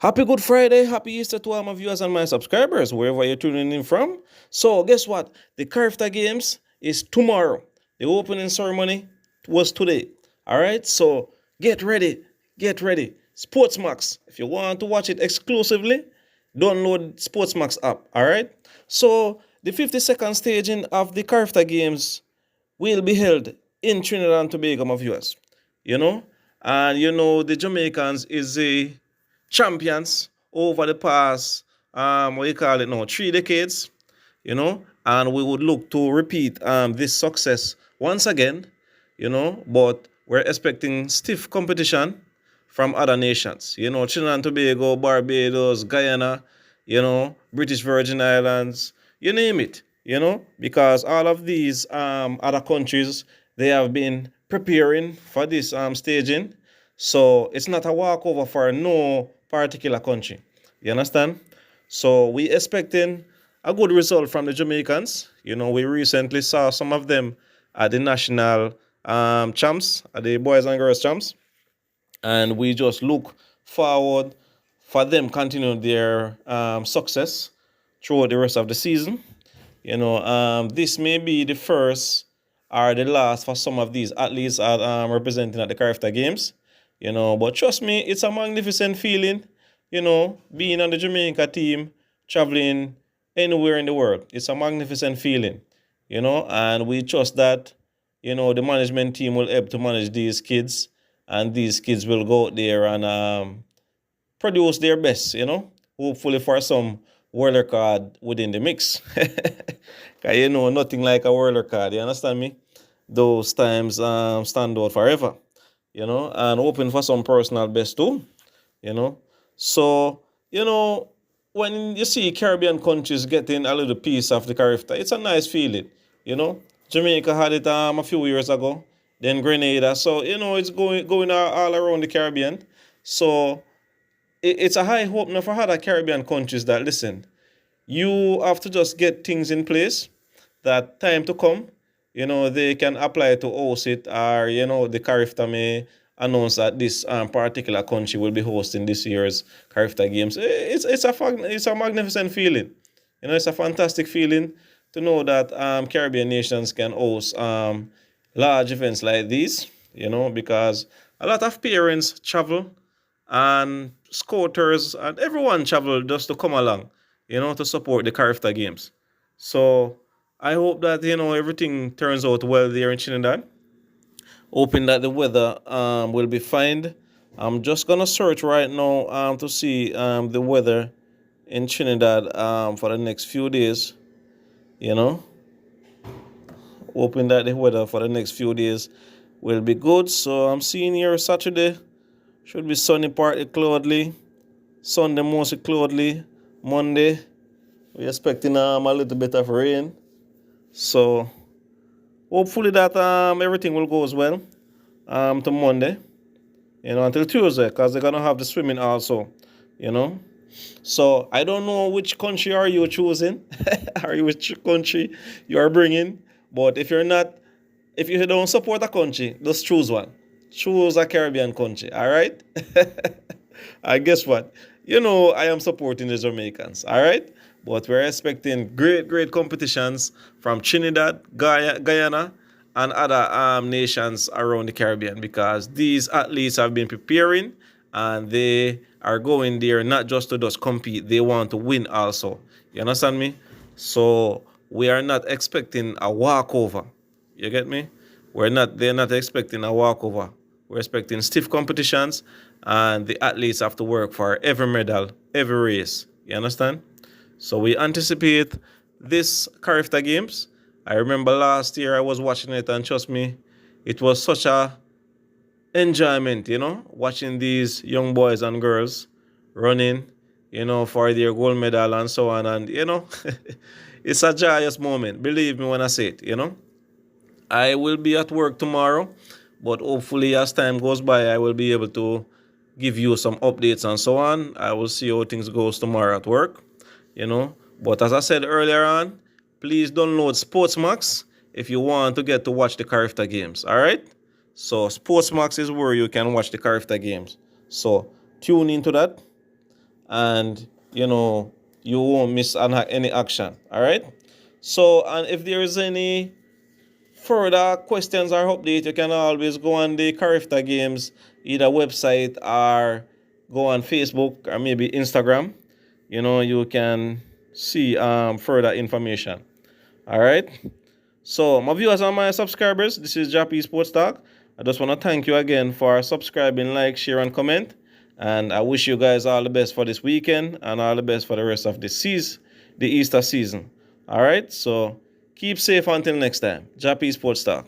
Happy Good Friday, happy Easter to all my viewers and my subscribers, wherever you're tuning in from. So, guess what? The Carifta Games is tomorrow. The opening ceremony was today. All right, so get ready, get ready. Sportsmax, if you want to watch it exclusively, download Sportsmax app. All right, so the 52nd staging of the Carifta Games will be held in Trinidad and Tobago, my viewers. You know, and the Jamaicans is the champions over the past what you call it now 3 decades, and we would look to repeat this success once again, but we're expecting stiff competition from other nations, Trinidad and Tobago, Barbados, Guyana, British Virgin Islands, you name it, because all of these other countries, they have been preparing for this staging. So it's not a walkover for no particular country. You understand? So we expecting a good result from the Jamaicans. We recently saw some of them at the national champs, at the boys and girls champs, and we just look forward for them continue their success throughout the rest of the season. This may be the first or the last for some of these athletes representing at the Carifta Games. But trust me, it's a magnificent feeling, being on the Jamaica team, traveling anywhere in the world. It's a magnificent feeling, and we trust that, the management team will help to manage these kids, and these kids will go out there and produce their best, hopefully for some world record within the mix. Because nothing like a world record, you understand me? Those times stand out forever, and hoping for some personal best too, So, when you see Caribbean countries getting a little piece of the Carifta, it's a nice feeling, Jamaica had it a few years ago, then Grenada. So, it's going all around the Caribbean. So, it's a high hope now for other Caribbean countries that, listen, you have to just get things in place that time to come, they can apply to host it, or, the Carifta may announce that this particular country will be hosting this year's Carifta Games. It's a magnificent feeling. It's a fantastic feeling to know that Caribbean nations can host large events like these, because a lot of parents travel and scooters and everyone travel just to come along, to support the Carifta Games. So I hope that, everything turns out well there in Trinidad. Hoping that the weather will be fine. I'm just going to search right now to see the weather in Trinidad for the next few days, Hoping that the weather for the next few days will be good. So I'm seeing here Saturday should be sunny, partly cloudy. Sunday mostly cloudy. Monday we're expecting a little bit of rain. So hopefully that everything will go as well to Monday, until Tuesday, because they're gonna have the swimming also, So I don't know which country are you choosing, or which country you are bringing. But if you don't support a country, just choose one. Choose a Caribbean country, all right? And guess what? I am supporting the Jamaicans, all right? But we're expecting great competitions from Trinidad, Guyana, and other nations around the Caribbean, because these athletes have been preparing and they are going there not just to just compete, they want to win also. You understand me? So we are not expecting a walkover. You get me? They're not expecting a walkover. We're expecting stiff competitions, and the athletes have to work for every medal, every race. You understand? So we anticipate this Carifta Games. I remember last year I was watching it, and trust me, it was such a enjoyment, watching these young boys and girls running, for their gold medal and so on. And, it's a joyous moment. Believe me when I say it, I will be at work tomorrow, but hopefully as time goes by, I will be able to give you some updates and so on. I will see how things goes tomorrow at work, But as I said earlier on, please download Sportsmax if you want to get to watch the Carifta Games, all right? So Sportsmax is where you can watch the Carifta Games. So tune into that, and you won't miss any action. All right. So, and if there is any further questions or update, you can always go on the Carifta Games either website or go on Facebook or maybe Instagram. You can see further information. All right. So, my viewers and my subscribers, this is Jah-P Sports Talk. I just want to thank you again for subscribing, like, share, and comment. And I wish you guys all the best for this weekend and all the best for the rest of the season, the Easter season. All right. So, keep safe until next time. Jah-P Sports Talk.